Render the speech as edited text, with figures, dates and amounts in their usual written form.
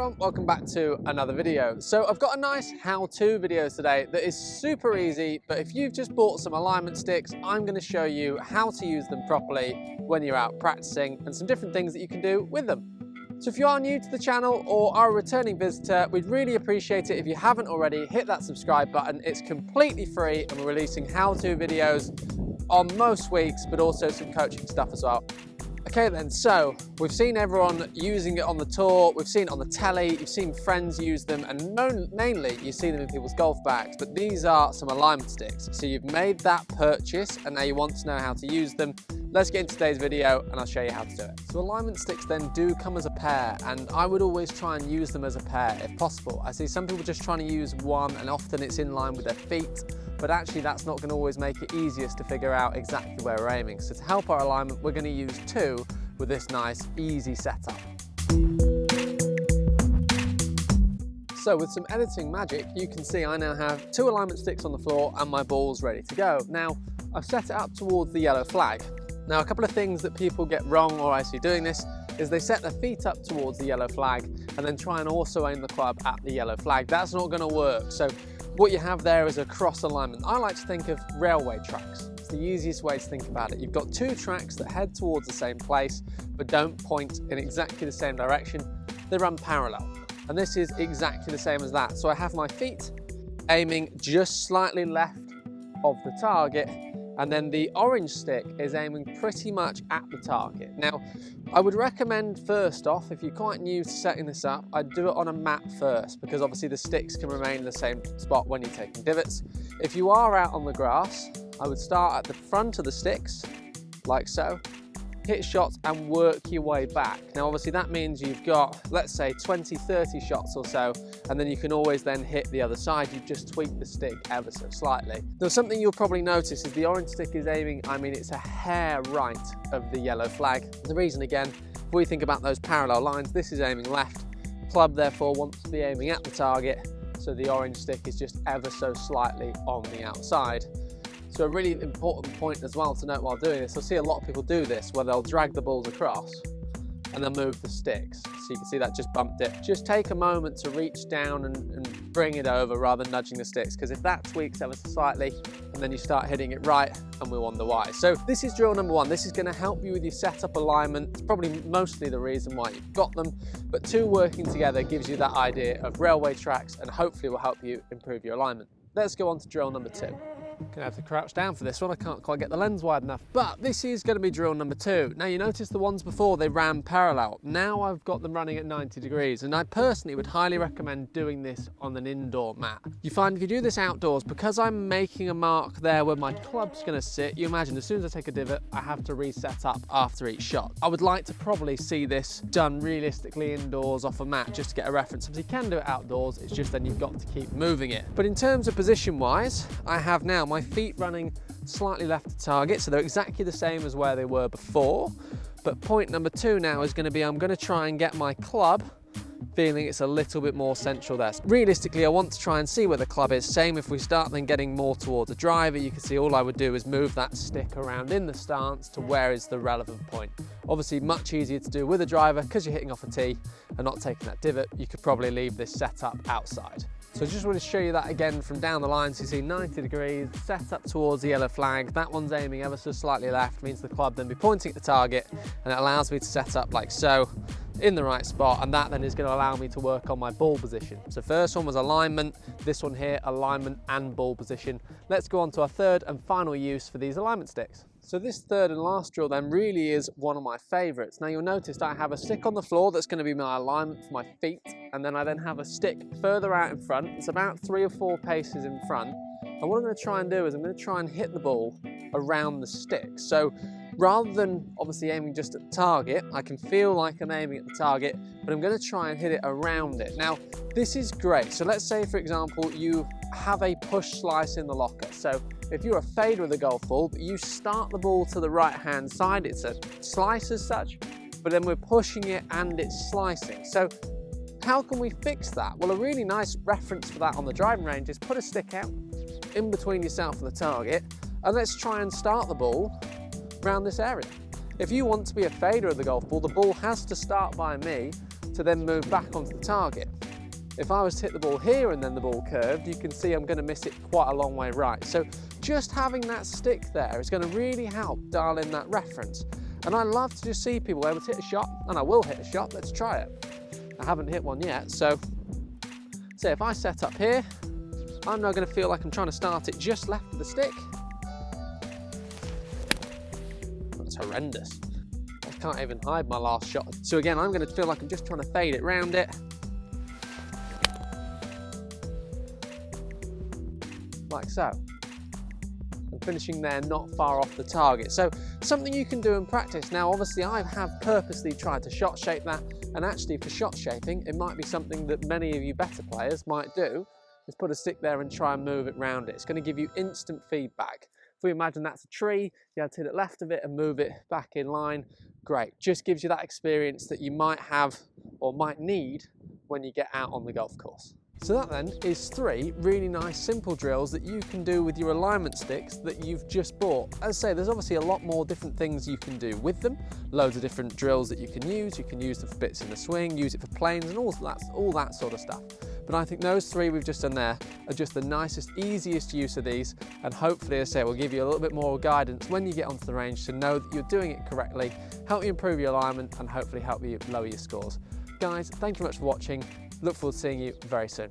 everyone, welcome back to another video. So I've got a nice how-to video today that is super easy, but if you've just bought some alignment sticks, I'm going to show you how to use them properly when you're out practicing and some different things that you can do with them. So if you are new to the channel or are a returning visitor, we'd really appreciate it if you haven't already, hit that subscribe button. It's completely free and we're releasing how-to videos on most weeks, but also some coaching stuff as well. Okay then, so we've seen everyone using it on the tour, we've seen it on the telly, you've seen friends use them, and mainly you see them in people's golf bags, but these are some alignment sticks. So you've made that purchase and now you want to know how to use them. Let's get into today's video and I'll show you how to do it. So alignment sticks then do come as a pair, and I would always try and use them as a pair if possible. I see some people just trying to use one and often it's in line with their feet, but actually that's not going to always make it easiest to figure out exactly where we're aiming. So to help our alignment, we're going to use two with this nice easy setup. So with some editing magic, you can see I now have two alignment sticks on the floor and my ball's ready to go. Now I've set it up towards the yellow flag. Now a couple of things that people get wrong, or I see doing this, is they set their feet up towards the yellow flag and then try and also aim the club at the yellow flag. That's not going to work. So what you have there is a cross alignment. I like to think of railway tracks. It's the easiest way to think about it. You've got two tracks that head towards the same place, but don't point in exactly the same direction. They run parallel. And this is exactly the same as that. So I have my feet aiming just slightly left of the target, and then the orange stick is aiming pretty much at the target. Now, I would recommend first off, if you're quite new to setting this up, I'd do it on a mat first, because obviously the sticks can remain in the same spot when you're taking divots. If you are out on the grass, I would start at the front of the sticks, like so, hit shots and work your way back. Now obviously that means you've got, let's say 20, 30 shots or so, and then you can always then hit the other side. You've just tweaked the stick ever so slightly. Now something you'll probably notice is the orange stick is aiming, it's a hair right of the yellow flag. The reason again, if we think about those parallel lines, this is aiming left. Club therefore wants to be aiming at the target, so the orange stick is just ever so slightly on the outside. So a really important point as well to note while doing this, I'll see a lot of people do this where they'll drag the balls across and they'll move the sticks. So you can see that just bumped it. Just take a moment to reach down and bring it over rather than nudging the sticks, because if that tweaks ever so slightly and then you start hitting it right, and we wonder why. So this is drill number one. This is going to help you with your setup alignment. It's probably mostly the reason why you've got them, but two working together gives you that idea of railway tracks and hopefully will help you improve your alignment. Let's go on to drill number two. Gonna have to crouch down for this one. I can't quite get the lens wide enough, but this is going to be drill number two. Now you notice the ones before they ran parallel. Now I've got them running at 90 degrees, and I personally would highly recommend doing this on an indoor mat. You find if you do this outdoors, because I'm making a mark there where my club's going to sit, you imagine as soon as I take a divot I have to reset up after each shot. I would like to probably see this done realistically indoors off a mat just to get a reference. Obviously you can do it outdoors, it's just then you've got to keep moving it. But in terms of position wise, I have now my feet running slightly left to target, so they're exactly the same as where they were before. But point number two now is going to be, I'm going to try and get my club feeling it's a little bit more central there. Realistically, I want to try and see where the club is. Same if we start then getting more towards the driver, you can see all I would do is move that stick around in the stance to where is the relevant point. Obviously much easier to do with a driver because you're hitting off a tee and not taking that divot. You could probably leave this setup outside. So I just want to show you that again from down the line. So you see 90 degrees, set up towards the yellow flag. That one's aiming ever so slightly left, means the club then be pointing at the target, and it allows me to set up like so in the right spot, and that then is going to allow me to work on my ball position. So first one was alignment, this one here, alignment and ball position. Let's go on to our third and final use for these alignment sticks. So this third and last drill then really is one of my favorites. Now you'll notice I have a stick on the floor that's going to be my alignment for my feet, and then I then have a stick further out in front. It's about 3 or 4 paces in front. And what I'm going to try and do is I'm going to try and hit the ball around the stick. So rather than obviously aiming just at the target, I can feel like I'm aiming at the target, but I'm going to try and hit it around it. Now this is great. So let's say for example you have a push slice in the locker. So if you're a fader with a golf ball, but you start the ball to the right hand side, it's a slice as such, but then we're pushing it and it's slicing. So how can we fix that? Well, a really nice reference for that on the driving range is put a stick out in between yourself and the target, and let's try and start the ball around this area. If you want to be a fader of the golf ball, the ball has to start by me, to then move back onto the target. If I was to hit the ball here and then the ball curved, you can see I'm going to miss it quite a long way right. So just having that stick there is going to really help dial in that reference. And I love to just see people able to hit a shot, and I will hit a shot. Let's try it. I haven't hit one yet, so if I set up here, I'm now going to feel like I'm trying to start it just left of the stick. That's horrendous. I can't even hide my last shot. So again, I'm going to feel like I'm just trying to fade it round it. Like so. And finishing there not far off the target. So something you can do in practice. Now obviously I have purposely tried to shot shape that, and actually for shot shaping it might be something that many of you better players might do, is put a stick there and try and move it round it. It's going to give you instant feedback. If we imagine that's a tree, you have to hit it left of it and move it back in line. Great, just gives you that experience that you might have or might need when you get out on the golf course. So that then is 3 really nice simple drills that you can do with your alignment sticks that you've just bought. As I say, there's obviously a lot more different things you can do with them. Loads of different drills that you can use. You can use them for bits in the swing, use it for planes and all that sort of stuff. But I think those 3 we've just done there are just the nicest, easiest use of these, and hopefully, as I say, will give you a little bit more guidance when you get onto the range to know that you're doing it correctly, help you improve your alignment and hopefully help you lower your scores. Guys, thank you very much for watching. Look forward to seeing you very soon.